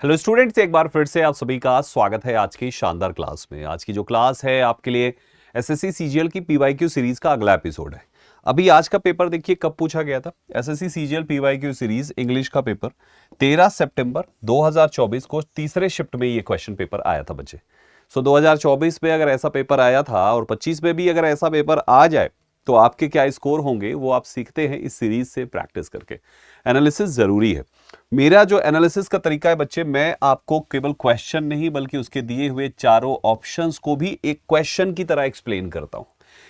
Hello students, एक बार फिर से आप सभी का स्वागत है आज की शानदार क्लास में। आज की जो क्लास है आपके लिए एसएससी सीजीएल की पीवाईक्यू सीरीज का अगला एपिसोड है। अभी आज का पेपर देखिए कब पूछा गया था। SSC CGL PYQ series English का पेपर 13 सितंबर 2024 को तीसरे शिफ्ट में ये क्वेश्चन पेपर आया था बच्चे। 2024 में अगर ऐसा पेपर आया था और 25 में भी अगर ऐसा पेपर आ जाए तो आपके क्या स्कोर होंगे वो आप सीखते हैं इस सीरीज से प्रैक्टिस करके। एनालिसिस जरूरी है। मेरा जो एनालिसिस का तरीका है बच्चे, मैं आपको केवल क्वेश्चन नहीं बल्कि उसके दिए हुए चारों ऑप्शंस को भी एक क्वेश्चन की तरह एक्सप्लेन करता हूं,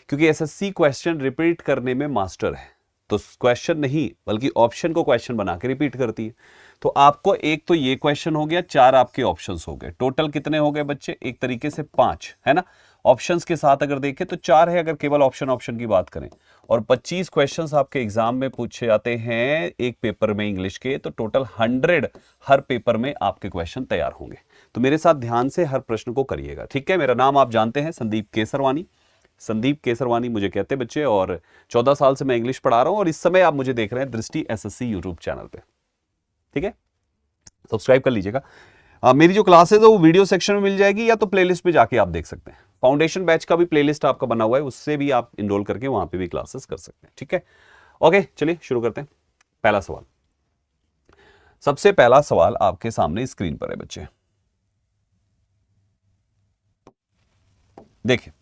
क्योंकि एसएससी क्वेश्चन रिपीट करने में मास्टर है। तो क्वेश्चन नहीं बल्कि ऑप्शन को क्वेश्चन बना के रिपीट करती है। तो आपको एक तो ये क्वेश्चन हो गया, चार आपके ऑप्शंस हो गए। टोटल कितने हो गए बच्चे? एक तरीके से 5 है ना। ऑप्शंस के साथ अगर देखें तो 4 है अगर केवल ऑप्शन की बात करें। और 25 क्वेश्चंस आपके एग्जाम में पूछे जाते हैं एक पेपर में इंग्लिश के, तो टोटल 100 हर पेपर में आपके क्वेश्चन तैयार होंगे। तो मेरे साथ ध्यान से हर प्रश्न को करिएगा, ठीक है। मेरा नाम आप जानते हैं, संदीप केसरवानी। संदीप केसरवानी मुझे कहते हैं बच्चे, और 14 साल से मैं इंग्लिश पढ़ा रहा हूं और इस समय आप मुझे देख रहे हैं दृष्टि एसएससी यूट्यूब चैनल पे, ठीक है। सब्सक्राइब कर लीजिएगा। मेरी जो क्लासेस है वो वीडियो सेक्शन में मिल जाएगी या तो प्लेलिस्ट पे जाके आप देख सकते हैं। फाउंडेशन बैच का भी प्लेलिस्ट आपका बना हुआ है, उससे भी आप इनरोल करके वहां पे भी क्लासेस कर सकते हैं, ठीक है। ओके, चलिए शुरू करते हैं। पहला सवाल, सबसे पहला सवाल आपके सामने स्क्रीन पर है बच्चे। देखिए,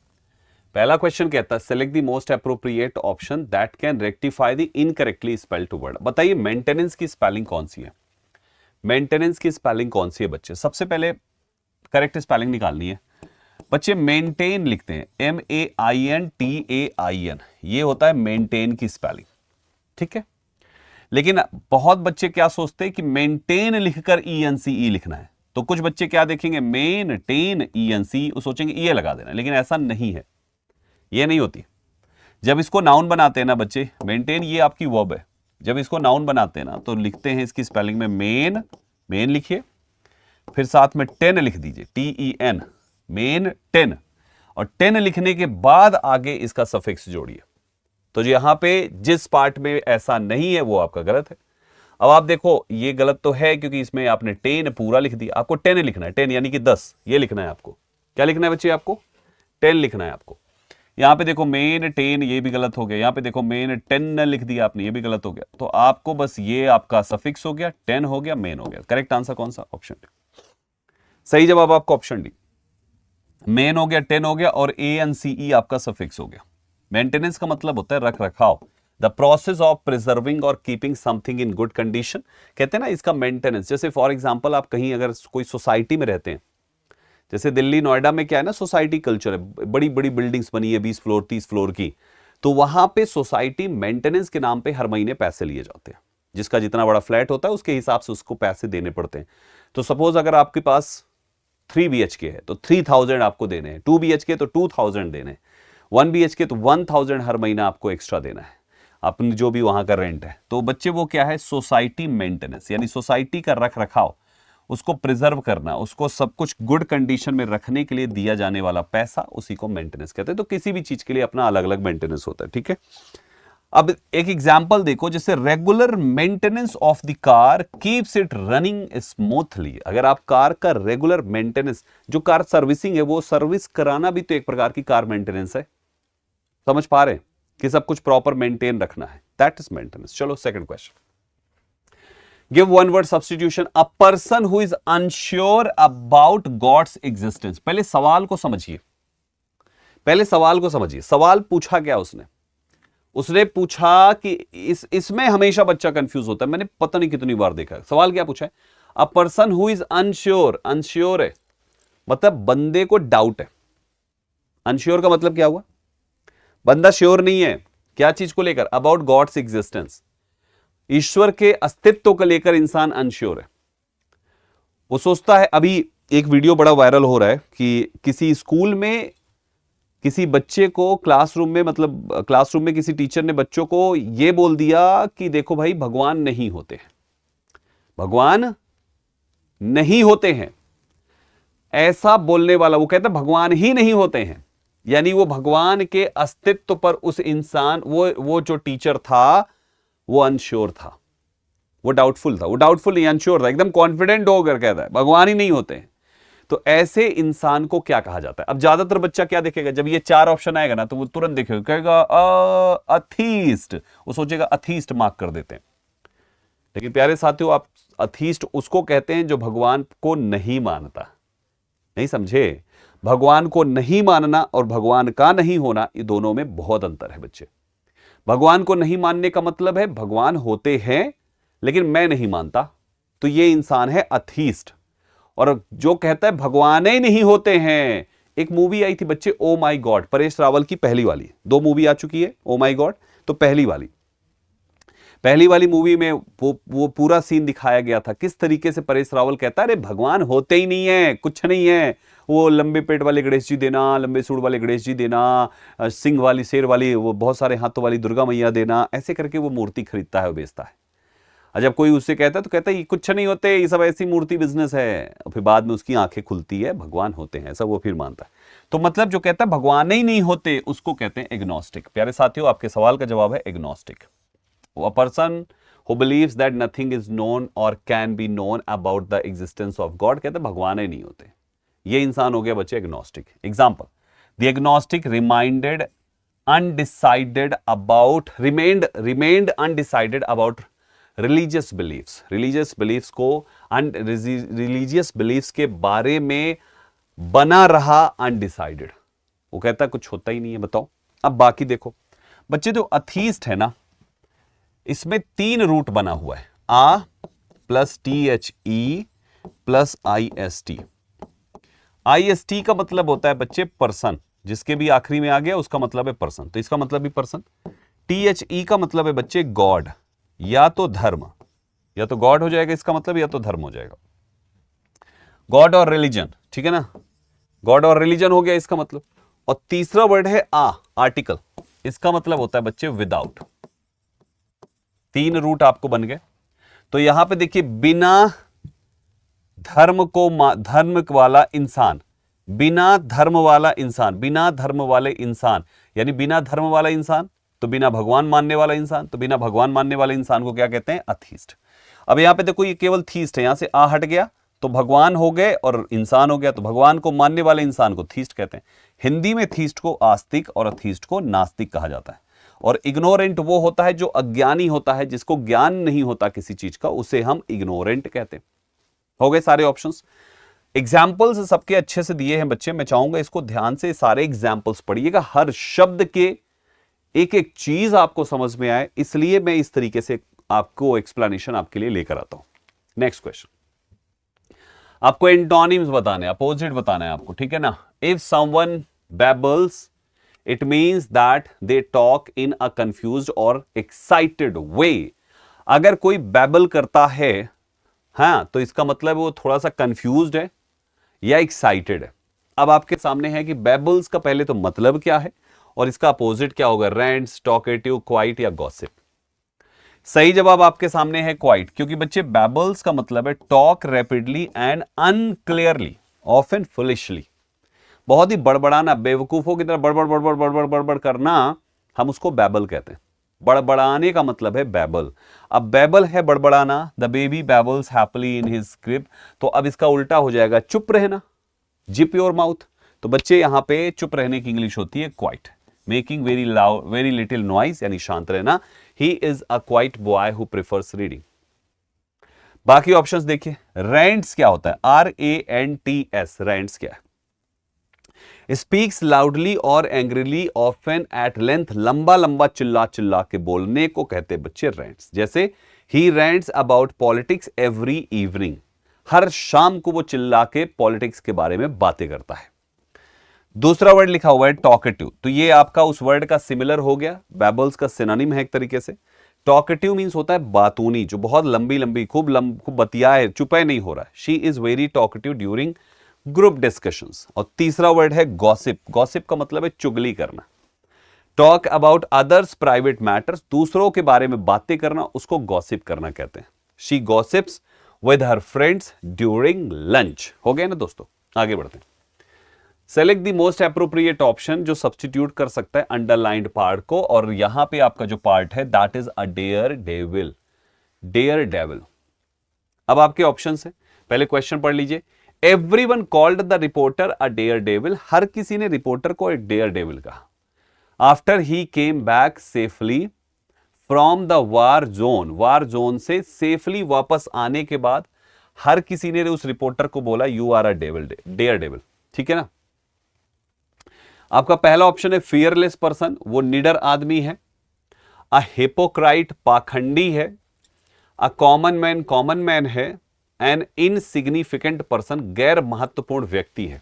पहला क्वेश्चन कहता है select the most appropriate option that can rectify the incorrectly spelled word. बताइए मेंटेनेंस की स्पेलिंग कौन सी है? मेंटेनेंस की स्पेलिंग कौन सी है बच्चे? सबसे पहले करेक्ट स्पेलिंग निकालनी है बच्चे। मेंटेन लिखते हैं MAINTAIN, ये होता है मेंटेन की स्पेलिंग, ठीक है। लेकिन बहुत बच्चे क्या सोचते हैं कि मेंटेन लिखकर ENCE लिखना है। तो कुछ बच्चे क्या देखेंगे, मेंटेन ENC, सोचेंगे ये लगा देना, लेकिन ऐसा नहीं है, ये नहीं होती। जब इसको नाउन बनाते हैं ना बच्चे, मेंटेन ये आपकी वर्ब है, जब इसको नाउन बनाते हैं ना तो लिखते हैं इसकी स्पेलिंग में मेन लिखिए, फिर साथ में 10 लिख दीजिए, TEN, मेन 10, और 10 लिखने के बाद आगे इसका सफिक्स जोड़िए। तो यहां पे जिस पार्ट में ऐसा नहीं है वो आपका गलत है। अब आप देखो ये गलत तो है क्योंकि इसमें आपने 10 पूरा लिख दिया। आपको 10 लिखना है, 10 यानी कि 10, ये लिखना है आपको। क्या लिखना है बच्चे? आपको 10 लिखना है आपको। यहां पे देखो मेन 10, ये भी गलत हो गया। यहां पे देखो मेन 10 लिख दिया आपने, ये भी गलत हो गया। तो आपको बस ये आपका सफिक्स हो गया, 10 हो गया, मेन हो गया। करेक्ट आंसर कौन सा? Option D. सही जवाब आपका ऑप्शन डी। मेन हो गया, 10 हो गया, और ANCE आपका सफिक्स हो गया। मेंटेनेंस का मतलब होता है रख रखाव, द प्रोसेस ऑफ प्रिजर्विंग और keeping something in good condition, कहते हैं ना इसका मेंटेनेंस। जैसे फॉर एग्जांपल आप कहीं अगर कोई सोसाइटी में रहते हैं, जैसे दिल्ली नोएडा में क्या है ना, सोसाइटी कल्चर है, बड़ी बड़ी बिल्डिंग्स बनी है 20 फ्लोर 30 फ्लोर की, तो वहां पे सोसाइटी मेंटेनेंस के नाम पे हर महीने पैसे लिए जाते हैं। जिसका जितना बड़ा फ्लैट होता है उसके हिसाब से उसको पैसे देने पड़ते हैं। तो सपोज अगर आपके पास 3 BHK है तो 3000 आपको देने हैं, 2 BHK तो 2000 देने हैं, 1 BHK तो 1000 हर महीना आपको एक्स्ट्रा देना है, अपनी जो भी वहां का रेंट है। तो बच्चे वो क्या है? सोसाइटी मेंटेनेंस, यानी सोसाइटी का रख रखाव, उसको प्रिजर्व करना, उसको सब कुछ गुड कंडीशन में रखने के लिए दिया जाने वाला पैसा, उसी को मेंटेनेंस कहते हैं। तो किसी भी चीज के लिए अपना अलग अलग मेंटेनेंस होता है, ठीक है। अब एक एग्जांपल देखो, जैसे regular maintenance of the car keeps it running smoothly. अगर आप कार का रेगुलर मेंटेनेंस, जो कार सर्विसिंग है वो सर्विस कराना भी तो एक प्रकार की कार मेंटेनेंस है। समझ पा रहे हैं कि सब कुछ प्रॉपर मेंटेन रखना है, दैट इज मेंटेनेंस। चलो second question, give one word substitution, a person who is unsure about God's existence. पहले सवाल को समझिए, सवाल पूछा क्या उसने पूछा कि इसमें हमेशा बच्चा कंफ्यूज होता है, मैंने पता नहीं कितनी बार देखा है। सवाल क्या पूछा है? A person who is unsure है मतलब बंदे को डाउट है। अनश्योर का मतलब क्या हुआ? बंदा श्योर नहीं है, क्या चीज को लेकर? अबाउट गॉड्स एग्जिस्टेंस, ईश्वर के अस्तित्व को लेकर इंसान अनश्योर है। वो सोचता है, अभी एक वीडियो बड़ा वायरल हो रहा है कि किसी स्कूल में किसी बच्चे को क्लासरूम में किसी टीचर ने बच्चों को यह बोल दिया कि देखो भाई भगवान नहीं होते हैं। ऐसा बोलने वाला, वो कहता भगवान ही नहीं होते हैं, यानी वो भगवान के अस्तित्व पर उस इंसान, वो जो टीचर था वो अनश्योर था। वो डाउटफुल था, वो डाउटफुल नहीं, अनश्योर था, एकदम कॉन्फिडेंट होकर कहता है भगवान ही नहीं होते हैं। तो ऐसे इंसान को क्या कहा जाता है? अब ज्यादातर बच्चा क्या देखेगा, जब ये 4 ऑप्शन आएगा ना तो वो तुरंत देखेगा, कहेगा अथीस्ट, वो सोचेगा अथीस्ट, मार्क कर देते हैं। लेकिन प्यारे साथियों, आप अथीस्ट उसको कहते हैं जो भगवान को नहीं मानता। नहीं समझे? भगवान को नहीं मानना और भगवान का नहीं होना, ये दोनों में बहुत अंतर है बच्चे। भगवान को नहीं मानने का मतलब है भगवान होते हैं लेकिन मैं नहीं मानता, तो ये इंसान है अथीस्ट। और जो कहता है भगवान ही नहीं होते हैं, एक मूवी आई थी बच्चे, ओ माई गॉड, परेश रावल की पहली वाली, 2 मूवी आ चुकी है ओ माई गॉड, तो पहली वाली मूवी में वो पूरा सीन दिखाया गया था, किस तरीके से परेश रावल कहता है अरे भगवान होते ही नहीं है, कुछ नहीं है, वो लंबे पेट वाले गणेश जी देना, लंबे सूंड वाले गणेश जी देना, सिंह वाली, शेर वाली, वो बहुत सारे हाथों वाली दुर्गा मैया देना, ऐसे करके वो मूर्ति खरीदता है और बेचता है। और जब कोई उससे कहता है तो कहता है ये कुछ नहीं होते, ये सब ऐसी मूर्ति बिजनेस है, और फिर बाद में उसकी आंखें खुलती है, भगवान होते हैं, ऐसा वो फिर मानता है। तो मतलब जो कहता है भगवान ही नहीं होते, उसको कहते हैं एग्नोस्टिक। प्यारे साथियों, आपके सवाल का जवाब है agnostic. A person who believes that nothing is known or can be known about the existence of God, कहते हैं भगवान ही नहीं होते, ये इंसान हो गया बच्चे agnostic. Example, the agnostic remained undecided about religious beliefs। religious beliefs के बारे में बना रहा अनडिसाइडेड, वो कहता है कुछ होता ही नहीं है, बताओ। अब बाकी देखो बच्चे, जो अथीस्ट है ना, इसमें 3 रूट बना हुआ है, आ plus THE plus IST। IST का मतलब होता है बच्चे पर्सन, जिसके भी आखिरी में आ गया उसका मतलब है पर्सन, तो इसका मतलब भी पर्सन। THE का मतलब है बच्चे गॉड, या तो धर्म, या तो गॉड हो जाएगा इसका मतलब, या तो धर्म हो जाएगा, गॉड और रिलीजन, ठीक है ना, गॉड और रिलीजन हो गया इसका मतलब। और तीसरा वर्ड है आर्टिकल, इसका मतलब होता है बच्चे विदाउट। 3 रूट आपको बन गए। तो यहां पे देखिए, बिना धर्म वाला इंसान, बिना धर्म वाला इंसान, बिना धर्म वाले इंसान, यानी बिना धर्म वाला इंसान तो बिना भगवान मानने वाला इंसान, तो बिना भगवान मानने वाले इंसान को क्या कहते हैं? अथीस्ट। अब यहां पे देखो, ये केवल थीस्ट है, यहां से आ हट गया तो भगवान हो गए और इंसान हो गया, तो भगवान को मानने वाले इंसान को थीस्ट कहते हैं। हिंदी में थीस्ट को आस्तिक और अथीस्ट को नास्तिक कहा जाता है। और इग्नोरेंट वो होता है जो अज्ञानी होता है, जिसको ज्ञान नहीं होता किसी चीज का, उसे हम इग्नोरेंट कहते हैं। हो गए सारे ऑप्शंस। एग्जाम्पल्स सबके अच्छे से दिए हैं बच्चे, मैं चाहूंगा इसको ध्यान से सारे एग्जाम्पल्स पढ़िएगा, हर शब्द के एक एक चीज आपको समझ में आए, इसलिए मैं इस तरीके से आपको एक्सप्लेनेशन आपके लिए लेकर आता हूं। नेक्स्ट क्वेश्चन, आपको एंटोनिम्स बताने, अपोजिट बताना है आपको, ठीक है ना। If someone babbles, it means that they talk in a confused or excited way। अगर कोई babble करता है, हाँ, तो इसका मतलब वो थोड़ा सा confused है या excited है। अब आपके सामने है कि babbles का पहले तो मतलब क्या है और इसका अपोजिट क्या होगा, rants, talkative, quiet या gossip। सही जवाब आपके सामने है क्वाइट, क्योंकि बच्चे babbles का मतलब है talk rapidly and unclearly, often foolishly, बहुत ही बड़बड़ाना, बेवकूफों की तरह बड़बड़ बड़बड़ बड़बड़ बड़बड़ करना, हम उसको बैबल कहते हैं। बड़बड़ाने का मतलब है बैबल। अब बैबल है बड़बड़ाना, the baby babbles happily in his crib, तो अब इसका उल्टा हो जाएगा चुप रहना, जिप योर माउथ। तो बच्चे यहां पे चुप रहने की इंग्लिश होती है quite, making very little noise, यानी शांत रहना। He is a quite boy who prefers reading. बाकी ऑप्शंस देखिए, रेंट्स क्या होता है, RANTS, रेंट्स क्या है, स्पीक्स लाउडली और एंग्रीली ऑफन एट लेंथ, लंबा लंबा चिल्ला चिल्ला के बोलने को कहते हैं बच्चे रेंट्स। जैसे ही rants about politics every evening, हर शाम को वो चिल्ला के पॉलिटिक्स के बारे में बातें करता है। दूसरा वर्ड लिखा हुआ है टॉकेटिव, तो ये आपका उस वर्ड का सिमिलर हो गया, बैबल्स का सिनोनिम है एक तरीके से। टॉकेटिव मींस होता है बातूनी, जो बहुत लंबी लंबी खूब बतियाए, चुपे नहीं हो रहा है। She is very talkative during group discussions. और तीसरा वर्ड है गॉसिप, गॉसिप का मतलब है चुगली करना। Talk about others private matters, दूसरों के बारे में बातें करना, उसको गॉसिप करना कहते हैं। She gossips with her friends during lunch. हो गया ना दोस्तों, आगे बढ़ते हैं। Select the most appropriate option, जो सब्सटीट्यूट कर सकता है अंडरलाइंड पार्ट को, और यहां पे आपका जो पार्ट है that is a daredevil. Daredevil. अब आपके ऑप्शन है, पहले क्वेश्चन पढ़ लीजिए। Everyone called the reporter a daredevil, हर किसी ने रिपोर्टर को एक डेयर डेविल कहा। After he came back safely from the war zone से सेफली वापस आने के बाद हर किसी ने उस रिपोर्टर को बोला you are a daredevil. ठीक है ना। आपका पहला ऑप्शन है फियरलेस पर्सन, वो निडर आदमी है। अ हिपोक्राइट, पाखंडी है। अ कॉमन मैन है। एन इनसिग्निफिकेंट पर्सन, गैर महत्वपूर्ण व्यक्ति है।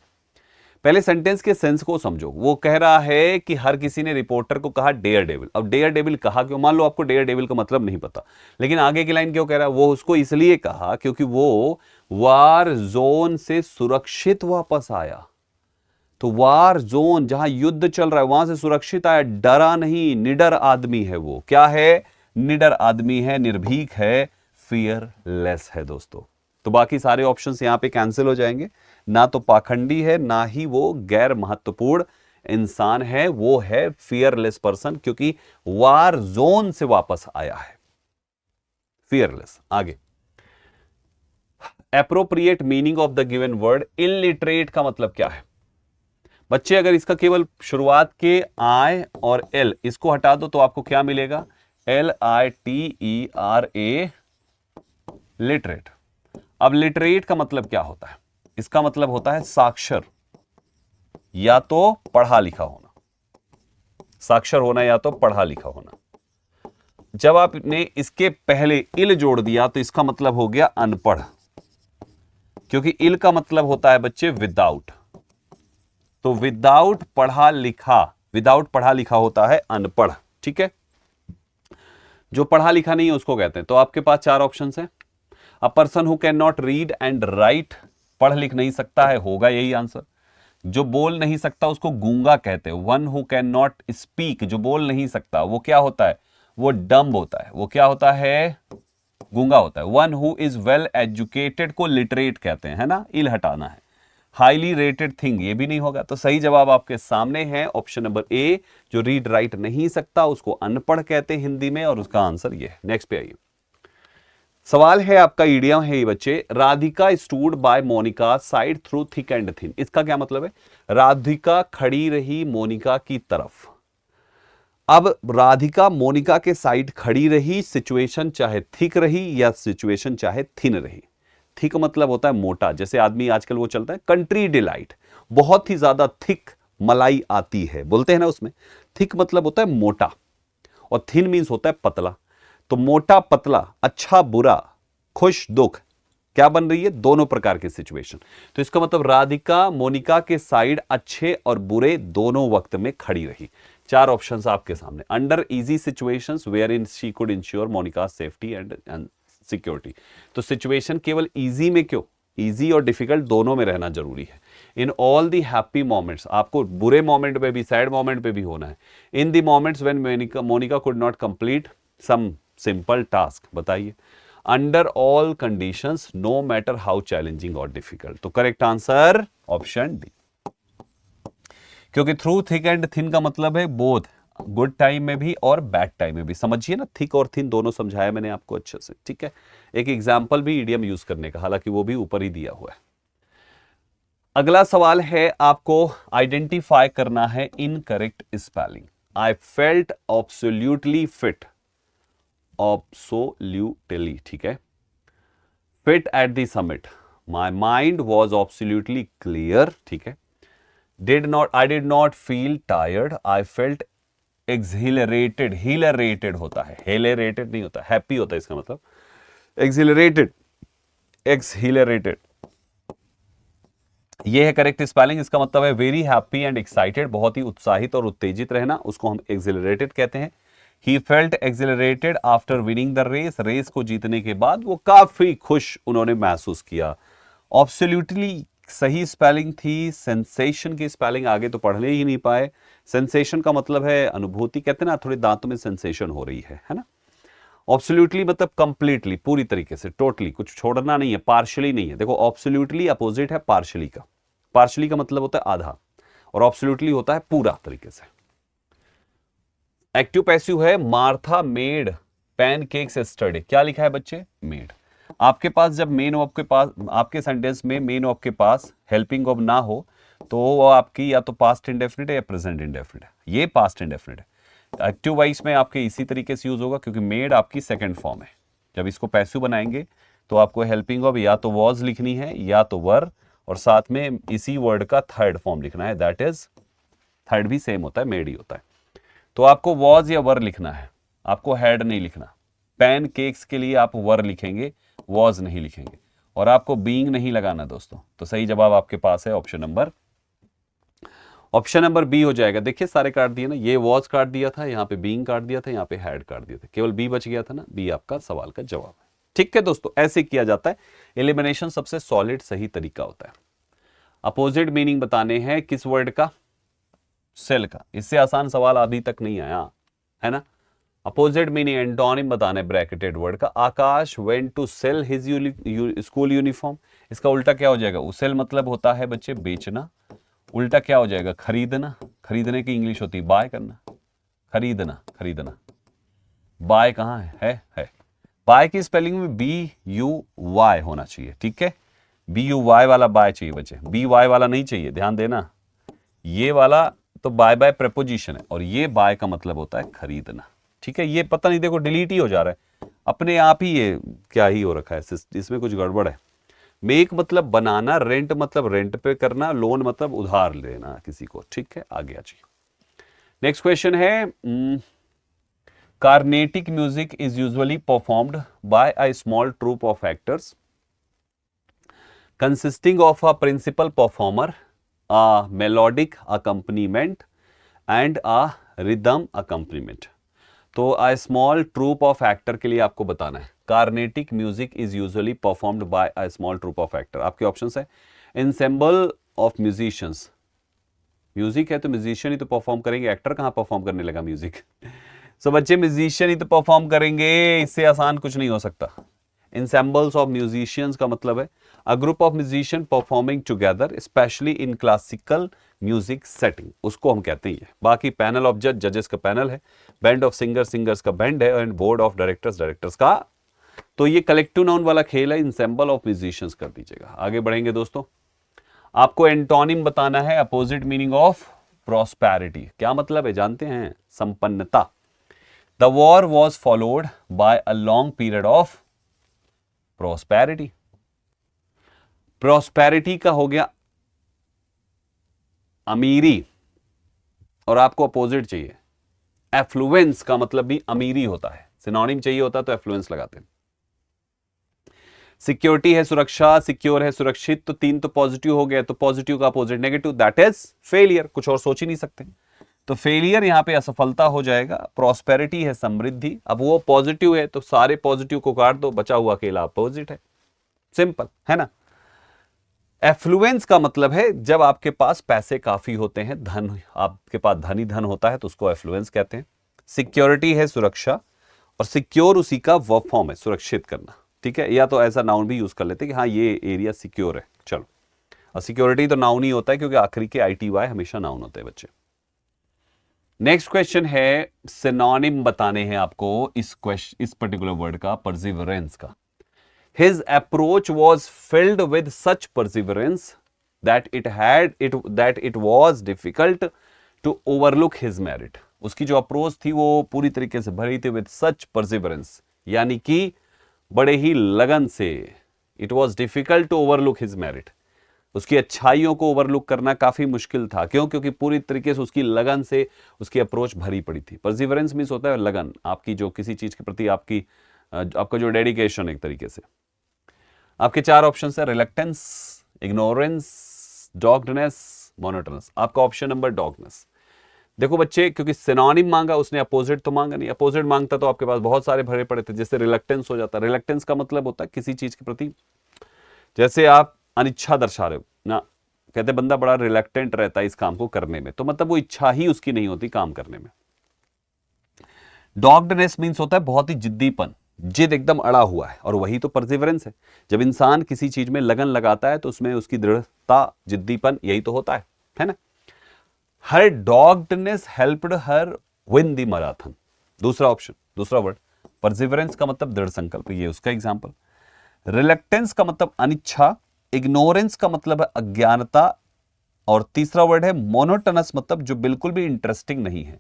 पहले सेंटेंस के सेंस को समझो। वो कह रहा है कि हर किसी ने रिपोर्टर को कहा डेयर डेविल। अब डेयर डेविल कहा क्यों? मान लो आपको डेयर डेविल का मतलब नहीं पता, लेकिन आगे की लाइन क्यों कह रहा है? वो उसको इसलिए कहा क्योंकि वो वार जोन से सुरक्षित वापस आया। तो वार जोन, जहां युद्ध चल रहा है, वहां से सुरक्षित आया, डरा नहीं, निडर आदमी है। वो क्या है? निडर आदमी है, निर्भीक है, फियरलेस है दोस्तों। तो बाकी सारे ऑप्शंस यहां पे कैंसिल हो जाएंगे। ना तो पाखंडी है, ना ही वो गैर महत्वपूर्ण इंसान है, वो है फियरलेस पर्सन, क्योंकि वार जोन से वापस आया है। फियरलेस। आगे, appropriate meaning of the given word. Illiterate का मतलब क्या है बच्चे? अगर इसका केवल शुरुआत के आई और एल इसको हटा दो तो आपको क्या मिलेगा? LITERA, literate. अब लिटरेट का मतलब क्या होता है? इसका मतलब होता है साक्षर, या तो पढ़ा लिखा होना। साक्षर होना या तो पढ़ा लिखा होना। जब आपने इसके पहले इल जोड़ दिया तो इसका मतलब हो गया अनपढ़, क्योंकि इल का मतलब होता है बच्चे विदाउट। तो विदाउट पढ़ा लिखा होता है अनपढ़। ठीक है। जो पढ़ा लिखा नहीं है उसको कहते हैं। तो आपके पास चार ऑप्शंस हैं। A person who can not read and right, पढ़ लिख नहीं सकता है, होगा यही आंसर। जो बोल नहीं सकता उसको गूंगा कहते हैं। One who can not speak, जो बोल नहीं सकता वो क्या होता है? वो डम्ब होता है। वो क्या होता है? गूंगा होता है। One who is well educated को लिटरेट कहते हैं, है ना। इल हटाना है। हाईली रेटेड थिंग, ये भी नहीं होगा। तो सही जवाब आपके सामने है ऑप्शन नंबर ए। जो रीड राइट नहीं सकता उसको अनपढ़ कहते हैं हिंदी में, और उसका आंसर ये है। नेक्स्ट पे आइए। सवाल है आपका, इडियम है ये बच्चे। Radhika stood by Monika side through thick and thin. इसका क्या मतलब है? राधिका खड़ी रही मोनिका की तरफ। अब राधिका मोनिका के साइड खड़ी रही, सिचुएशन चाहे थिक रही या सिचुएशन चाहे थिन रही। थिक मतलब होता है मोटा, जैसे आदमी आजकल वो चलता है कंट्री डिलाइट, बहुत ही ज्यादा थिक मलाई आती है, बोलते हैं ना उसमें। थिक मतलब होता है मोटा, और थिन मीन्स होता है पतला। तो मोटा पतला, अच्छा बुरा, खुश दुख, क्या बन रही है? दोनों प्रकार की सिचुएशन। तो इसका मतलब राधिका मोनिका के साइड अच्छे और बुरे दोनों वक्त में खड़ी रही। चार ऑप्शंस आपके सामने। Under easy situations wherein she could ensure Monika safety and security. तो सिचुएशन केवल इजी में क्यों? इजी और डिफिकल्ट दोनों में रहना जरूरी है। In all the happy moments, आपको बुरे मोमेंट पे भी सैड मोमेंट पे भी होना है। In the moments when Monica could not complete some simple task, बताइए। Under all conditions no matter how challenging और डिफिकल्ट। तो करेक्ट आंसर ऑप्शन डी, क्योंकि थ्रू थिक एंड थिन का मतलब है बोथ, गुड टाइम में भी और बैड टाइम में भी। समझिए ना, थिक और थिन दोनों समझाया मैंने आपको अच्छे से। ठीक है। एक एग्जाम्पल भी इडियम यूज करने का, हालांकि वो भी ऊपर ही दिया हुआ है। अगला सवाल है, आपको आइडेंटिफाई करना है incorrect spelling. I felt absolutely fit, absolutely, ठीक है। Fit at the summit, my mind was absolutely clear, ठीक है। I did not feel tired, I felt exhilarated, hilarated होता है, hilarated नहीं होता, happy होता है इसका मतलब, exhilarated, ये है करेक्ट स्पेलिंग। इसका मतलब है वेरी हैप्पी एंड एक्साइटेड, बहुत ही उत्साहित और उत्तेजित रहना, उसको हम exhilarated कहते हैं। He felt exhilarated after winning the race, race को जीतने के बाद वो काफी खुश उन्होंने महसूस किया। Absolutely सही स्पेलिंग थी। सेंसेशन की स्पेलिंग आगे तो पढ़ने ही नहीं पाए। सेंसेशन का मतलब है अनुभूति, कहते हैं ना थोड़े दांतों में सेंसेशन हो रही है ना। ऑब्सोल्यूटली मतलब कंप्लीटली, पूरी तरीके से, टोटली, कुछ छोड़ना नहीं है, पार्शियली नहीं है। देखो ऑब्सोल्यूटली अपोजिट है पार्शियली का। पार्शियली का मतलब होता है आधा, और ऑब्सोल्यूटली होता है पूरा तरीके से। एक्टिव पैसिव है, मार्था मेड पैनकेक्स यस्टरडे, क्या लिखा है बच्चे? मेड। आपके पास जब मेन वर्ब के पास, आपके सेंटेंस में मेन वर्ब के पास हेल्पिंग वर्ब ना हो तो वो आपकी या तो पास्ट इंडेफिनिट है या प्रेजेंट इंडेफिनिट है। ये पास्ट इंडेफिनिट है। एक्टिव वॉइस में आपके इसी तरीके से यूज होगा क्योंकि मेड आपकी सेकंड फॉर्म है। जब इसको पैसिव बनाएंगे तो आपको हेल्पिंग वर्ब या तो वॉज लिखनी है या तो वर, और साथ में इसी वर्ड का थर्ड फॉर्म लिखना है, दैट इज, थर्ड भी सेम होता है, मेड ही होता है। तो आपको वॉज या वर लिखना है, आपको हैड नहीं लिखना। पैन केक्स के लिए आप वर लिखेंगे, वॉज नहीं लिखेंगे, और आपको बीइंग नहीं लगाना दोस्तों। तो सही जवाब आपके पास है ऑप्शन नंबर बी हो जाएगा। देखिए सारे काट दिए ना, ये वॉज काट दिया था, यहाँ पे बीइंग काट दिया था, यहाँ पे हैड काट दिया था, केवल बी बच गया था ना। बी आपका सवाल का जवाब है। ठीक है दोस्तों, ऐसे किया जाता है। एलिमिनेशन सबसे सॉलिड सही तरीका होता है। अपोजिट मीनिंग बताने हैं किस वर्ड का? सेल का। इससे आसान सवाल अभी तक नहीं आया है ना। अपोजिट मीनिंग एंटोनिम बताना है ब्रैकेटेड वर्ड का। Akash went to sell his school uniform, इसका उल्टा क्या हो जाएगा? सेल मतलब होता है बच्चे बेचना, उल्टा क्या हो जाएगा? खरीदना। खरीदने की इंग्लिश होती है बाय करना, खरीदना। बाय कहाँ है? बाय की स्पेलिंग में BUY होना चाहिए, ठीक है। BUY वाला बाय चाहिए बच्चे, BY वाला नहीं चाहिए, ध्यान देना। ये वाला तो बाय प्रेपोजिशन है और ये बाय का मतलब होता है खरीदना, ठीक है। ये पता नहीं, देखो डिलीट ही हो जा रहा है अपने आप ही, ये क्या ही हो रखा है, इसमें कुछ गड़बड़ है। मेक मतलब बनाना, रेंट मतलब रेंट पे करना, लोन मतलब उधार लेना किसी को, ठीक है। आगे आ जाइए। नेक्स्ट क्वेश्चन है, Carnatic music is usually performed by a small troupe of actors consisting of a principal performer, a melodic accompaniment and a rhythm accompaniment। तो a small troupe of actor के लिए आपको बताना है Carnatic music is usually performed by a small troupe of actor. आपके options है ensemble of musicians, music है तो म्यूजिशियन ही तो परफॉर्म करेंगे, एक्टर कहाँ परफॉर्म करने लगा म्यूजिक। सो बच्चे म्यूजिशियन ही तो परफॉर्म करेंगे, इससे आसान कुछ नहीं हो सकता। ensembles of musicians का मतलब है a group of musicians performing together especially in classical music setting, उसको हम कहते हैं। बाकी पैनल ऑफ जजेस का पैनल है, बैंड ऑफ सिंगर्स का बैंड है, एंड बोर्ड ऑफ डायरेक्टर्स का। तो ये कलेक्टिव नाउन वाला खेल है, ensemble of musicians कर दीजिएगा। आगे बढ़ेंगे दोस्तों, आपको एंटोनिम बताना है अपोजिट मीनिंग ऑफ प्रॉस्पेरिटी। क्या मतलब है जानते हैं? संपन्नता। The war was followed by a long period of prosperity का हो गया अमीरी, और आपको अपोजिट चाहिए एफ्लुएंस का मतलब भी अमीरी होता है। सिनोनिम चाहिए होता तो एफ्लुएंस लगाते हैं। सिक्योरिटी है सुरक्षा, सिक्योर है सुरक्षित, तो तीन तो पॉजिटिव हो गया, तो पॉजिटिव का opposite negative, that is failure. कुछ और सोच ही नहीं सकते, तो फेलियर यहां पे असफलता हो जाएगा। प्रॉस्पेरिटी है समृद्धि, अब वो पॉजिटिव है तो सारे पॉजिटिव को काट दो, बचा हुआ अकेला अपोजिट है, सिंपल है ना। एफ्लुएंस का मतलब है जब आपके पास पैसे काफी होते हैं, धन, आपके पास धनी धन होता है तो उसको एफ्लुएंस कहते हैं। सिक्योरिटी है सुरक्षा, और सिक्योर उसी का वर्ब फॉर्म है, सुरक्षित करना, ठीक है। या तो ऐसा नाउन भी यूज कर लेते हैं कि हाँ ये एरिया सिक्योर है, चलो। और सिक्योरिटी तो नाउन ही होता है क्योंकि आखिरी के ITY हमेशा नाउन होते हैं बच्चे। नेक्स्ट क्वेश्चन है, सिनोनिम बताने हैं आपको इस पर्टिकुलर वर्ड का, परसिवरेंस का। His approach was filled with such perseverance that it was difficult to overlook his merit। उसकी जो अप्रोच थी वो पूरी तरीके से भरी थी with such perseverance, यानी कि बड़े ही लगन से। It was difficult to overlook his merit। उसकी अच्छाइयों को ओवरलुक करना काफी मुश्किल था। क्यों? क्योंकि पूरी तरीके से उसकी लगन से उसकी अप्रोच भरी पड़ी थी। परसिवरेंस मीन्स होता है लगन, आपकी जो किसी चीज के प्रति आपका जो डेडिकेशन, एक तरीके से। आपके चार ऑप्शन है, रिलक्टेंस, इग्नोरेंस, डॉग्डनेस, मोनोटोनस। आपका ऑप्शन नंबर डॉग्डनेस। देखो बच्चे, क्योंकि सिनोनिम मांगा उसने, अपोजिट तो मांगा नहीं। अपोजिट मांगता तो आपके पास बहुत सारे भरे पड़े थे, जैसे रिलक्टेंस हो जाता। रिलक्टेंस का मतलब होता है किसी चीज के प्रति, जैसे आप अनिच्छा दर्शा रहे हो ना, कहते बंदा बड़ा रिलक्टेंट रहता है इस काम को करने में, तो मतलब वो इच्छा ही उसकी नहीं होती काम करने में। डॉग्डनेस मीन्स होता है बहुत ही जिद्दीपन, जिद एकदम अड़ा हुआ है, और वही तो परसिवरेंस है। जब इंसान किसी चीज में लगन लगाता है तो उसमें उसकी दृढ़ता, जिद्दीपन, यही तो होता है ना। Her doggedness helped her win the marathon. दूसरा ऑप्शन, दूसरा वर्ड परसिवरेंस का मतलब दृढ़ संकल्प, ये उसका एग्जाम्पल। रिलक्टेंस का मतलब अनिच्छा, इग्नोरेंस का मतलब है अज्ञानता, और तीसरा वर्ड है मोनोटनस, मतलब जो बिल्कुल भी इंटरेस्टिंग नहीं है।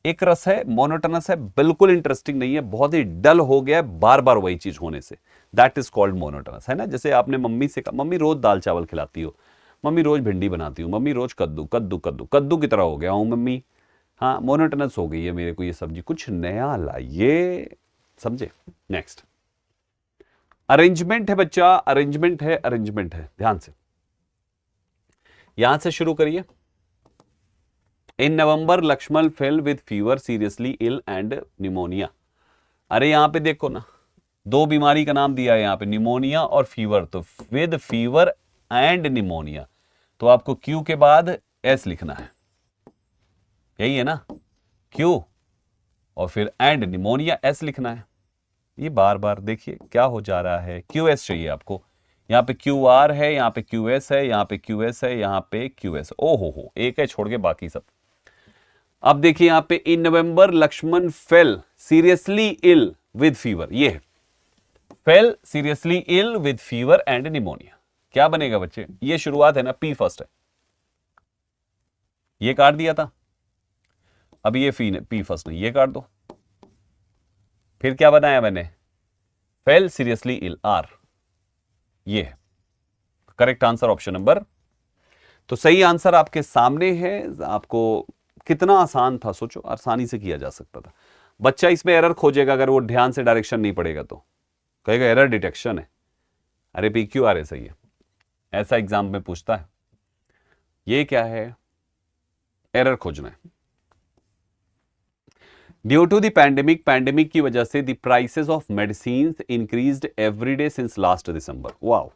एक रस है, मोनोटनस है, बिल्कुल इंटरेस्टिंग नहीं है, बहुत ही डल हो गया है बार बार वही चीज होने से, दैट इज कॉल्ड मोनोटनस, है ना। जैसे आपने मम्मी से कहा, मम्मी रोज दाल चावल खिलाती हो, मम्मी रोज भिंडी बनाती हूँ, मम्मी रोज कद्दू कद्दू कद्दू कद्दू की तरह हो गया हूँ मम्मी, हाँ मोनोटनस हो गई है मेरे को ये सब्जी, कुछ नया लाइए, समझे। नेक्स्ट, अरेंजमेंट है बच्चा, अरेंजमेंट है, अरेंजमेंट है, ध्यान से यहां से शुरू करिए। In November Lakshman fell with fever, seriously ill and pneumonia. अरे यहां पे देखो ना, दो बीमारी का नाम दिया है यहां पे, निमोनिया और फीवर, तो विद फीवर एंड निमोनिया, तो आपको क्यू के बाद एस लिखना है, यही है ना, क्यू और फिर एंड निमोनिया एस लिखना है। ये बार बार देखिए क्या हो जा रहा है, क्यू एस चाहिए आपको, यहाँ पे क्यू आर है, यहाँ पे क्यू एस है, यहाँ पे क्यू एस है, यहाँ पे क्यू एस, ओ हो, एक है छोड़ के बाकी सब। अब देखिए यहाँ पे in November Lakshman fell seriously ill with fever, ये है fell seriously ill with fever and pneumonia, क्या बनेगा बच्चे, ये शुरुआत है ना, पी फर्स्ट है, ये काट दिया था, अब ये पी फर्स्ट नहीं, ये काट दो, फिर क्या बनाया मैंने, फेल सीरियसली इल, आर, ये है करेक्ट आंसर ऑप्शन नंबर। तो सही आंसर आपके सामने है। आपको कितना आसान था, सोचो, आसानी से किया जा सकता था। बच्चा इसमें एरर खोजेगा अगर वो ध्यान से डायरेक्शन नहीं पड़ेगा, तो कहेगा एरर डिटेक्शन है, अरे पी क्यू आर है, सही है, ऐसा एग्जाम में पूछता है। ये क्या है, एरर खोजना है। Due to the pandemic, pandemic की वजह से the prices of medicine increased every day since last December. Wow,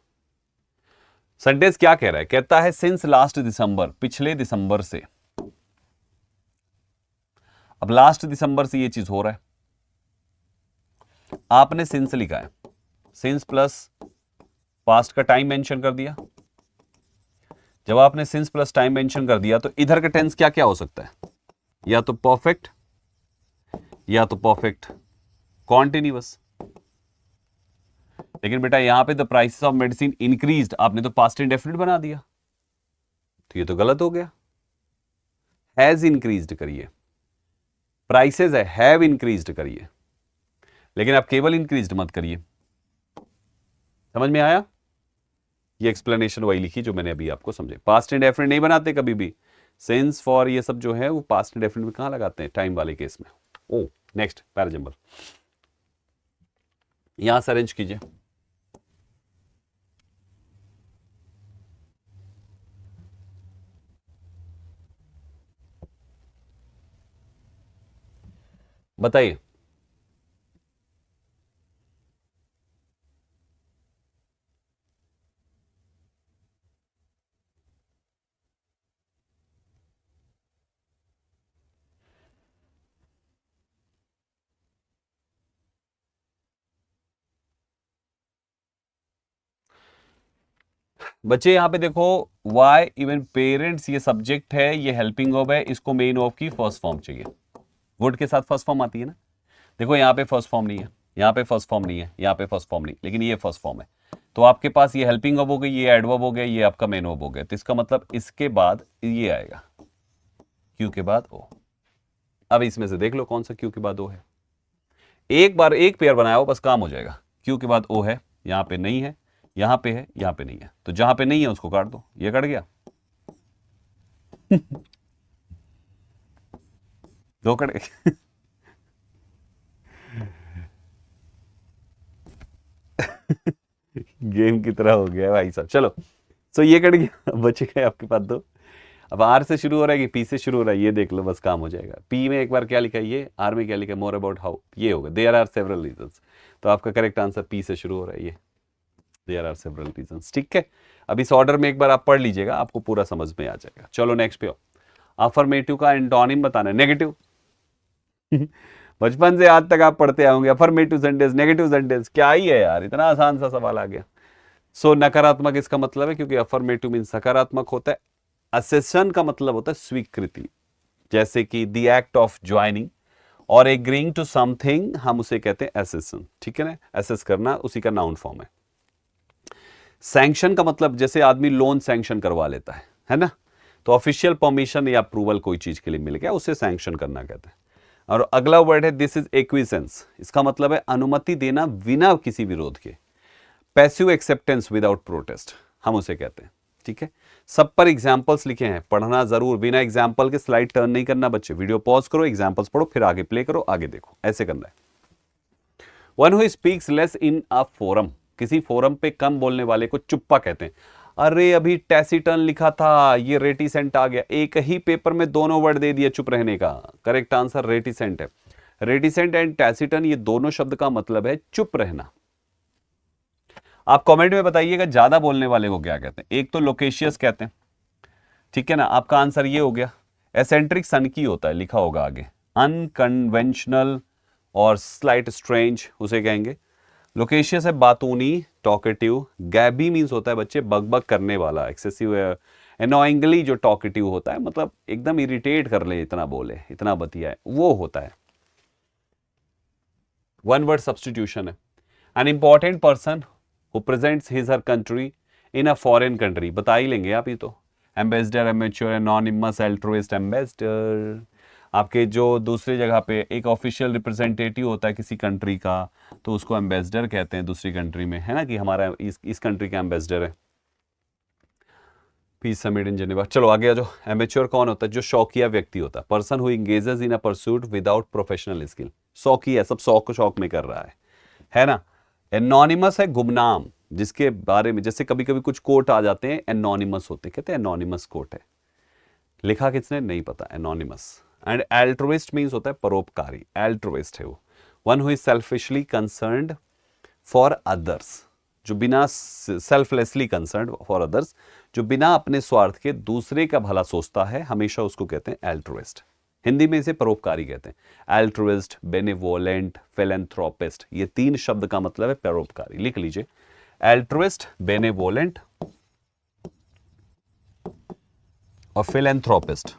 sentence क्या कह रहा है, कहता है सिंस लास्ट दिसंबर, पिछले दिसंबर से। अब लास्ट दिसंबर से ये चीज हो रहा है, आपने सिंस लिखा है, सिंस प्लस पास्ट का टाइम मेंशन कर दिया। जब आपने सिंस प्लस टाइम मेंशन कर दिया तो इधर का टेंस क्या क्या हो सकता है, या तो परफेक्ट, या तो परफेक्ट कॉन्टिन्यूअस। लेकिन बेटा यहां पे the prices of medicine increased, आपने तो पास्ट इंडेफिनिट बना दिया, तो ये तो गलत हो गया। हैज इंक्रीज्ड करिए, प्राइसेस है, हैव इंक्रीज्ड करिए, लेकिन आप केवल इंक्रीज्ड मत करिए। समझ में आया, ये एक्सप्लेनेशन वही लिखी जो मैंने अभी आपको समझे। पास्ट इंडेफिनिट नहीं बनाते कभी भी, सिंस फॉर ये सब जो है वो पास्ट इंडेफिनिट में कहां लगाते हैं, टाइम वाले केस में। ओ नेक्स्ट पैराजंबल, यहां से अरेंज कीजिए। बताइए, बच्चे यहां पे देखो, वाई इवन पेरेंट्स ये सब्जेक्ट है, ये हेल्पिंग वर्ब है, इसको मेन वर्ब की फर्स्ट फॉर्म चाहिए। वुड के साथ फर्स्ट फॉर्म आती है ना, देखो यहाँ पे फर्स्ट फॉर्म नहीं है, यहाँ पे फर्स्ट फॉर्म नहीं है, यहाँ पे फर्स्ट फॉर्म नहीं, लेकिन ये फर्स्ट फॉर्म है, तो आपके पास ये हेल्पिंग वर्ब हो गई, ये एडवर्ब हो गया, ये आपका मेन वर्ब हो गया। तो इसका मतलब इसके बाद ये आएगा, क्यू के बाद ओ। अब इसमें से देख लो कौन सा क्यू के बाद ओ है, एक बार एक पेयर बनाया हो बस काम हो जाएगा। क्यू के बाद ओ है, यहां पे नहीं है, यहां पे है, यहां पे नहीं है, तो जहां पे नहीं है उसको काट दो, ये कट गया दो कट गए गेम की तरह हो गया भाई साहब। चलो, सो ये कट गया, बचे गए आपके पास दो। अब आर से शुरू हो रहा है कि पी से शुरू हो रहा है, ये देख लो, बस काम हो जाएगा। पी में एक बार क्या लिखा है ये, आर में क्या लिखा है, मोर अबाउट हाउ, ये होगा देयर आर सेवरल रीजंस। तो आपका करेक्ट आंसर पी से शुरू हो रहा है, ये देयर आर सेवरल रीजंस। ठीक है, अब इस ऑर्डर में एक बार आप पढ़ लीजिएगा, आपको पूरा समझ में आ जाएगा। चलो नेक्स्ट पे आओ, अफर्मेटिव का एंटोनिम बताना है, नेगेटिव बचपन से आज तक आप पढ़ते आओगे, अफर्मेटिव सेंटेंस, नेगेटिव सेंटेंस, क्या ही है यार, इतना आसान सा सवाल आ गया। सो नकारात्मक इसका मतलब है, क्योंकि अफर्मेटिव मीन सकारात्मक होता है। असेसन का मतलब होता है स्वीकृति, जैसे कि द एक्ट ऑफ ज्वाइनिंग, और एग्रीइंग टू समथिंग हम उसे कहते हैं एसेसन, ठीक है ना, एसेस करना उसी का नाउन फॉर्म है। सैंक्शन का मतलब जैसे आदमी लोन सैंक्शन करवा लेता है ना, तो ऑफिशियल परमिशन या अप्रूवल कोई चीज के लिए मिल गया उसे सैंक्शन करना कहते हैं। और अगला वर्ड है दिस इज एक्विसेंस, इसका मतलब है अनुमति देना बिना किसी विरोध के। पैसिव एक्सेप्टेंस विदाउट प्रोटेस्ट हम उसे कहते हैं, ठीक है। सब पर एग्जांपल्स लिखे हैं, पढ़ना जरूर, बिना एग्जांपल के स्लाइड टर्न नहीं करना बच्चे, वीडियो पॉज करो, एग्जांपल्स पढ़ो, फिर आगे प्ले करो, आगे देखो, ऐसे करना है। One who speaks less in a forum, किसी फोरम पे कम बोलने वाले को चुप्पा कहते हैं। अरे अभी टैसिटन लिखा था, ये रेटिसेंट आ गया, एक ही पेपर में दोनों वर्ड दे दिया चुप रहने का। करेक्ट आंसर रेटिसेंट है। रेटिसेंट एंड टैसिटन ये दोनों शब्द का मतलब है चुप रहना। आप कमेंट में बताइएगा ज्यादा बोलने वाले को क्या कहते हैं। एक तो लोकेशियस कहते हैं, ठीक है ना, आपका आंसर ये हो गया। एसेंट्रिक सनकी होता है, लिखा होगा आगे। अनकन्वेंशनल और स्लाइट स्ट्रेंज उसे कहेंगे। लोकेशियस है बातूनी, टॉकेटिव। गैबी मीन्स होता है बच्चे बकबक करने वाला, एक्सेसिव एनोइंगली जो टॉकेटिव होता है, मतलब एकदम इरिटेट कर ले, इतना बोले, इतना बतिया है, वो होता है। वन वर्ड सब्सटीट्यूशन है। An important person who presents his her country in a foreign country, बता ही लेंगे आप, ये तो एम्बेसडर, एमेच्योर, एनोनिमस, एल्ट्रुइस्ट, एम्बेसडर। आपके जो दूसरी जगह पे एक ऑफिशियल रिप्रेजेंटेटिव होता है किसी कंट्री का, तो उसको एम्बेसडर कहते हैं दूसरी कंट्री में, है ना, कि हमारा इस कंट्री का एम्बेसडर है। Peace summit in Geneva. चलो आगे आ जाओ। एमेच्योर कौन होता है? जो शौकिया व्यक्ति होता है, person who engages in a pursuit without professional skill. शौकिया, सब शौक में कर रहा है ना। एनोनिमस है गुमनाम, जिसके बारे में जैसे कभी कभी कुछ कोट आ जाते हैं एनोनिमस होते हैं, कहते हैं एनोनिमस कोट है, लिखा किसने नहीं पता, एनोनिमस। एंड एल्ट्रुइस्ट मीन्स होता है परोपकारी, एल्ट्रुइस्ट है वो। One who is selfishly concerned for others, जो बिना सेल्फलेसली कंसर्न्ड फॉर अदर्स, जो बिना अपने स्वार्थ के दूसरे का भला सोचता है, हमेशा उसको कहते हैं एल्ट्रुइस्ट। हिंदी में इसे परोपकारी कहते हैं। एल्ट्रुइस्ट, बेनेवोलेंट, फिलैंथ्रोपिस्ट, ये तीन शब्द का मतलब है परोपकारी। लिख लीजिए, एल्ट्रुइस्ट, बेनेवोलेंट और फिलैंथ्रोपिस्ट,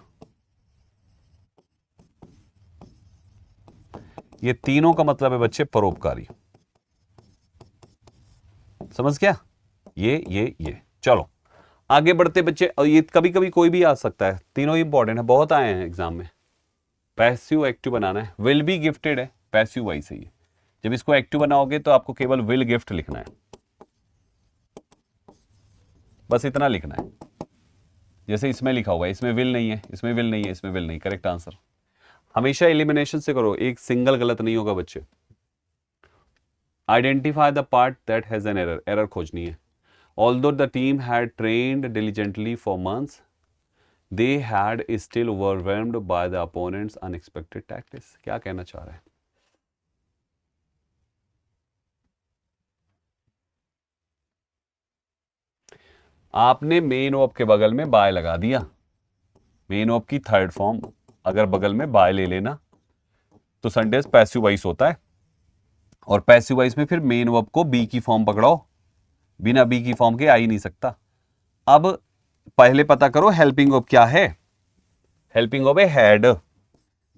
ये तीनों का मतलब है बच्चे परोपकारी। समझ गया? ये चलो आगे बढ़ते बच्चे। और ये कभी कभी कोई भी आ सकता है, तीनों ही इंपॉर्टेंट है, बहुत आए हैं एग्जाम में। पैसिव एक्टिव बनाना है, विल बी गिफ्टेड है, पैसिव वाइस है ये। जब इसको एक्टिव बनाओगे तो आपको केवल विल गिफ्ट लिखना है, बस इतना लिखना है। जैसे इसमें लिखा हुआ है, इसमें विल नहीं है, इसमें विल नहीं है, इसमें विल नहीं। करेक्ट आंसर हमेशा एलिमिनेशन से करो, एक सिंगल गलत नहीं होगा बच्चे। Identify the part that has an error, error खोजनी है। Although the team had trained diligently for months, they had still overwhelmed by the opponent's unexpected tactics. क्या कहना चाह रहे हैं? आपने मेन वर्ब के बगल में बाय लगा दिया। मेन वर्ब की थर्ड फॉर्म अगर बगल में बाय ले लेना तो संडेज पैसिव वॉइस होता है, और पैसिव वॉइस में फिर मेन वर्ब को बी की फॉर्म पकड़ाओ, बिना बी की फॉर्म के आ ही नहीं सकता। अब पहले पता करो हेल्पिंग वर्ब क्या है। हेल्पिंग वर्ब है हैड।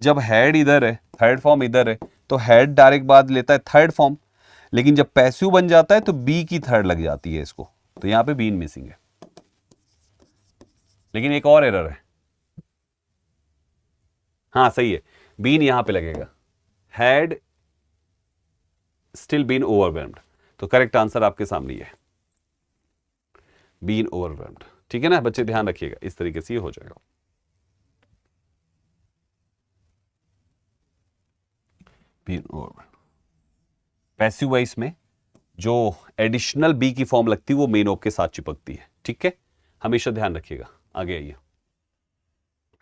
जब हैड इधर है, थर्ड फॉर्म इधर है, तो हैड डायरेक्ट बाद लेता है थर्ड फॉर्म, लेकिन जब पैसिव बन जाता है तो बी की थर्ड लग जाती है इसको, तो यहां पे बीन मिसिंग है। लेकिन एक और एरर है, हाँ सही है, बीन यहां पे लगेगा, हैड स्टिल बीन ओवरवेल्म्ड। तो करेक्ट आंसर आपके सामने है, बीन ओवरवेल्म्ड। ठीक है ना बच्चे, ध्यान रखिएगा, इस तरीके से ये हो जाएगा। Been overwhelmed. पैसिव वॉइस में जो एडिशनल बी की फॉर्म लगती है वो मेन वर्ब के साथ चिपकती है। ठीक है, हमेशा ध्यान रखिएगा। आगे आइए,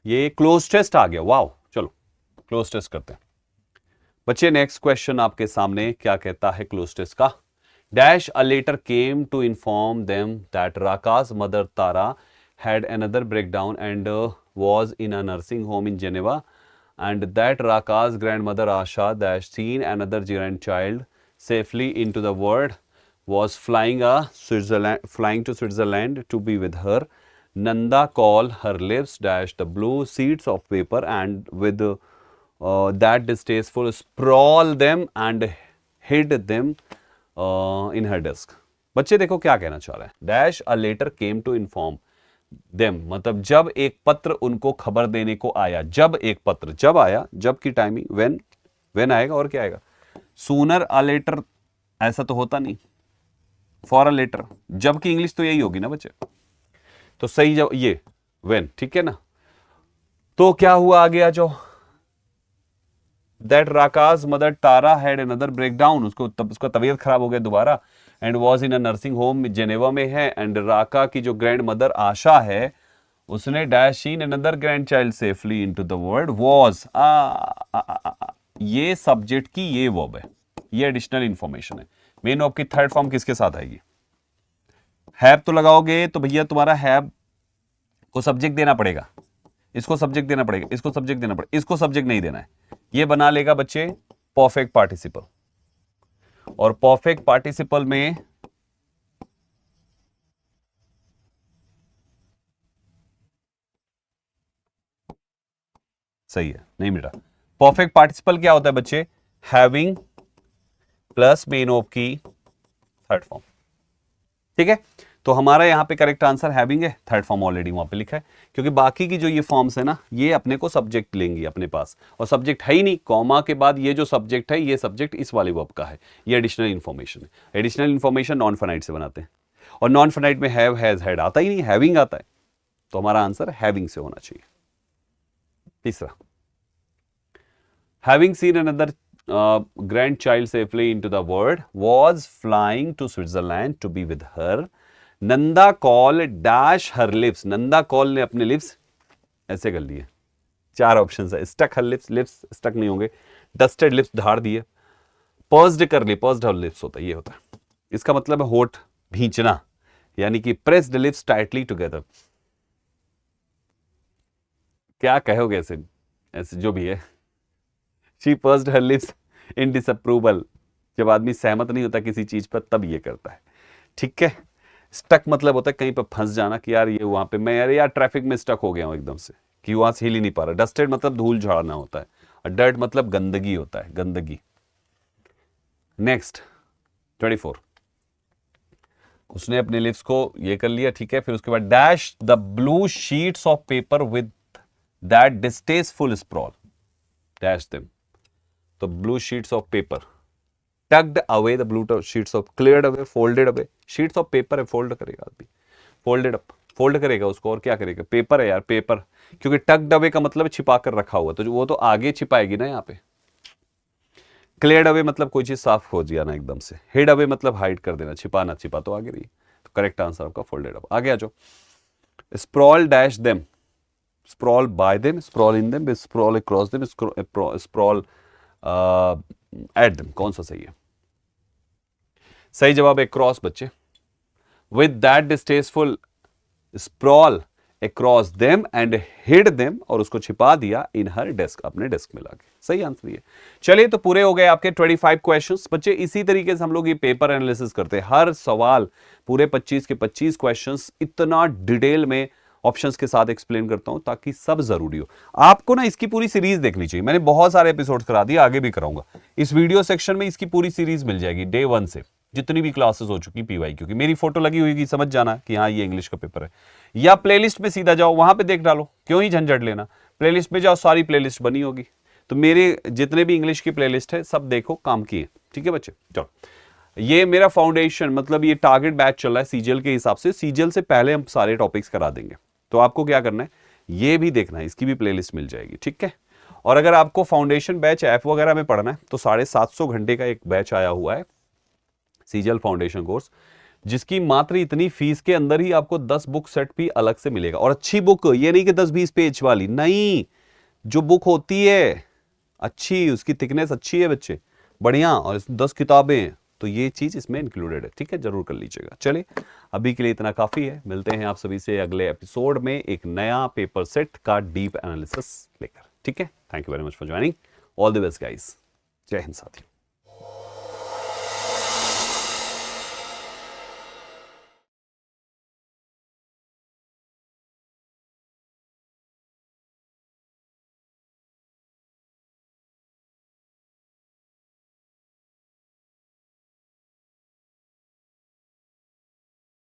ये क्लोज टेस्ट आ गया, वाओ। चलो क्लोज टेस्ट करते हैं बच्चे। नेक्स्ट क्वेश्चन आपके सामने क्या कहता है क्लोज टेस्ट का। Dash a letter came to inform them that Raka's mother Tara had another breakdown and was in a nursing home in Geneva, and that Raka's grandmother Asha dash seen another grandchild safely into the world, was flying to Switzerland to be with her. Nanda called her lips dash the blue sheets of paper and with that distasteful sprawl them and hid them in her desk. बच्चे देखो क्या कहना चाह रहा है, dash a letter came to inform them, मतलब जब एक पत्र उनको खबर देने को आया, जब एक पत्र, जब आया, जब की टाइमिंग, व्हेन आएगा और क्या आएगा, सूनर अ लेटर, ऐसा तो होता नहीं, फॉर अ लेटर, जब की इंग्लिश तो यही होगी ना बच्चे, तो सही जब ये व्हेन, ठीक है ना। तो क्या हुआ आगे आ जाओ, that Raka's mother Tara had another breakdown, उसका तबीयत खराब हो गया दोबारा, and was in a nursing home, Geneva में है, एंड राका की जो ग्रैंड मदर आशा है उसने dash in another grand child safely into the world, was, ये सब्जेक्ट की ये वर्ब है, ये एडिशनल इंफॉर्मेशन है। मेन वर्ब की थर्ड फॉर्म किसके साथ आएगी, हैव तो लगाओगे तो भैया तुम्हारा हैव को सब्जेक्ट देना पड़ेगा, इसको सब्जेक्ट देना पड़ेगा, इसको सब्जेक्ट देना पड़ेगा, इसको सब्जेक्ट नहीं देना है, ये बना लेगा बच्चे परफेक्ट पार्टिसिपल, और परफेक्ट पार्टिसिपल में सही है, नहीं बेटा, परफेक्ट पार्टिसिपल क्या होता है बच्चे, हैविंग प्लस मेन वर्ब की थर्ड फॉर्म, ठीक है। तो हमारा यहां पे करेक्ट आंसर हैविंग है, थर्ड फॉर्म ऑलरेडी वहां पे लिखा है, क्योंकि बाकी की जो ये फॉर्म्स है ना, ये अपने को सब्जेक्ट लेंगी अपने पास, और सब्जेक्ट है ही नहीं, कॉमा के बाद ये जो सब्जेक्ट है, ये सब्जेक्ट इस वाले वर्ब का है, ये एडिशनल इंफॉर्मेशन है। एडिशनल इंफॉर्मेशन नॉन फाइनाइट से बनाते हैं, और नॉन फाइनाइट में हैव, हैज, हैड आता ही नहीं, हैविंग आता है, तो हमारा आंसर हैविंग से होना चाहिए। तीसरा, having scene another grandchild safely into the world, was flying to Switzerland to be with her. Nanda Kaul dash her lips, Nanda Kaul ने अपने लिप्स ऐसे कर लिए, चार ऑप्शन है, stuck her lips, lips stuck नहीं होंगे, डस्टेड लिप्स धार दिए, पर्स्ड कर लिए, पर्स्ड हर लिप्स होता है, ये होता है, इसका मतलब है होठ भींचना, यानी कि प्रेस्ड लिप्स टाइटली टुगेदर। क्या कहोगे ऐसे, ऐसे जो भी है, she pursued her lips in disapproval, जब आदमी सहमत नहीं होता किसी चीज पर तब ये करता है, ठीक है। स्टक मतलब होता है कहीं पर फंस जाना, कि यार ये वहां पे मैं यार ट्रैफिक में स्टक हो गया हूं एकदम से, कि वहां से हिल ही नहीं पा रहा। डस्टेड मतलब धूल झाड़ना होता है, और डर्ट मतलब गंदगी होता है, गंदगी। नेक्स्ट 24, उसने अपने लिप्स को ये कर लिया, ठीक है। फिर उसके बाद dash the blue sheets of paper with that distasteful sprawl, dash them, तो blue sheets of paper, tugged away the blue sheets of, cleared away, folded away, sheets of paper है, फोल्ड करेगा आदमी, फोल्डेड अप, फोल्ड करेगा उसको, और क्या करेगा, paper है यार, पेपर, क्योंकि टग्ड अवे का मतलब छिपा कर रखा हुआ, तो वो तो आगे छिपाएगी ना यहाँ पे। क्लियर्ड अवे मतलब कोई चीज साफ हो जाना एकदम से, हिड अवे मतलब हाइड कर देना, छिपाना, छिपा तो आगे रही, तो करेक्ट आंसर आपका फोल्डेड अप। आगे आ जाओ, sprawl dash them, sprawl by them, sprawl in them, sprawl across them, sprawl at them, कौन सा सही है? सही जवाब है क्रॉस बच्चे, with that distasteful sprawl across them and hid them, और उसको छिपा दिया इन हर डेस्क, अपने डेस्क में लाके, सही आंसर ये। चलिए तो पूरे हो गए आपके 25 क्वेश्चंस बच्चे। इसी तरीके से हम लोग ये पेपर एनालिसिस करते हैं, हर सवाल पूरे 25 के 25 क्वेश्चंस इतना डिटेल में ऑप्शंस के साथ एक्सप्लेन करता हूं, ताकि सब जरूरी हो। आपको ना इसकी पूरी सीरीज देखनी चाहिए, मैंने बहुत सारे एपिसोड करा दिए, आगे भी कराऊंगा। इस वीडियो सेक्शन में इसकी पूरी सीरीज मिल जाएगी, डे 1 से जितनी भी क्लासेस हो चुकी PYQ की, मेरी फोटो लगी हुई, समझ जाना कि हाँ ये इंग्लिश का पेपर है। या प्लेलिस्ट में सीधा जाओ, वहां पे देख डालो, क्यों ही झंझट लेना, प्लेलिस्ट में जाओ, सारी प्लेलिस्ट बनी होगी, तो मेरे जितने भी इंग्लिश की प्लेलिस्ट है सब देखो, काम की है, ठीक है बच्चे। चलो, ये मेरा फाउंडेशन, मतलब ये टारगेट बैच चल रहा है सीजीएल के हिसाब से, सीजीएल से पहले हम सारे टॉपिक्स करा देंगे, तो आपको क्या करना है, ये भी देखना है, इसकी भी प्लेलिस्ट मिल जाएगी, ठीक है। और अगर आपको फाउंडेशन बैच ऐप वगैरह में पढ़ना है, तो 750 घंटे का एक बैच आया हुआ है, सीजीएल फाउंडेशन कोर्स, जिसकी मात्र इतनी फीस के अंदर ही आपको 10 बुक सेट भी अलग से मिलेगा, और अच्छी बुक, ये नहीं कि 10-20 पेज वाली, नहीं, जो बुक होती है अच्छी, उसकी थिकनेस अच्छी है बच्चे, बढ़िया, और 10 किताबें हैं, तो ये चीज इसमें इंक्लूडेड है, ठीक है, जरूर कर लीजिएगा। चलिए अभी के लिए इतना काफी है, मिलते हैं आप सभी से अगले एपिसोड में एक नया पेपर सेट का डीप एनालिसिस लेकर, ठीक है। Thank you very much for joining, all the best guys, जय हिंद साथियों।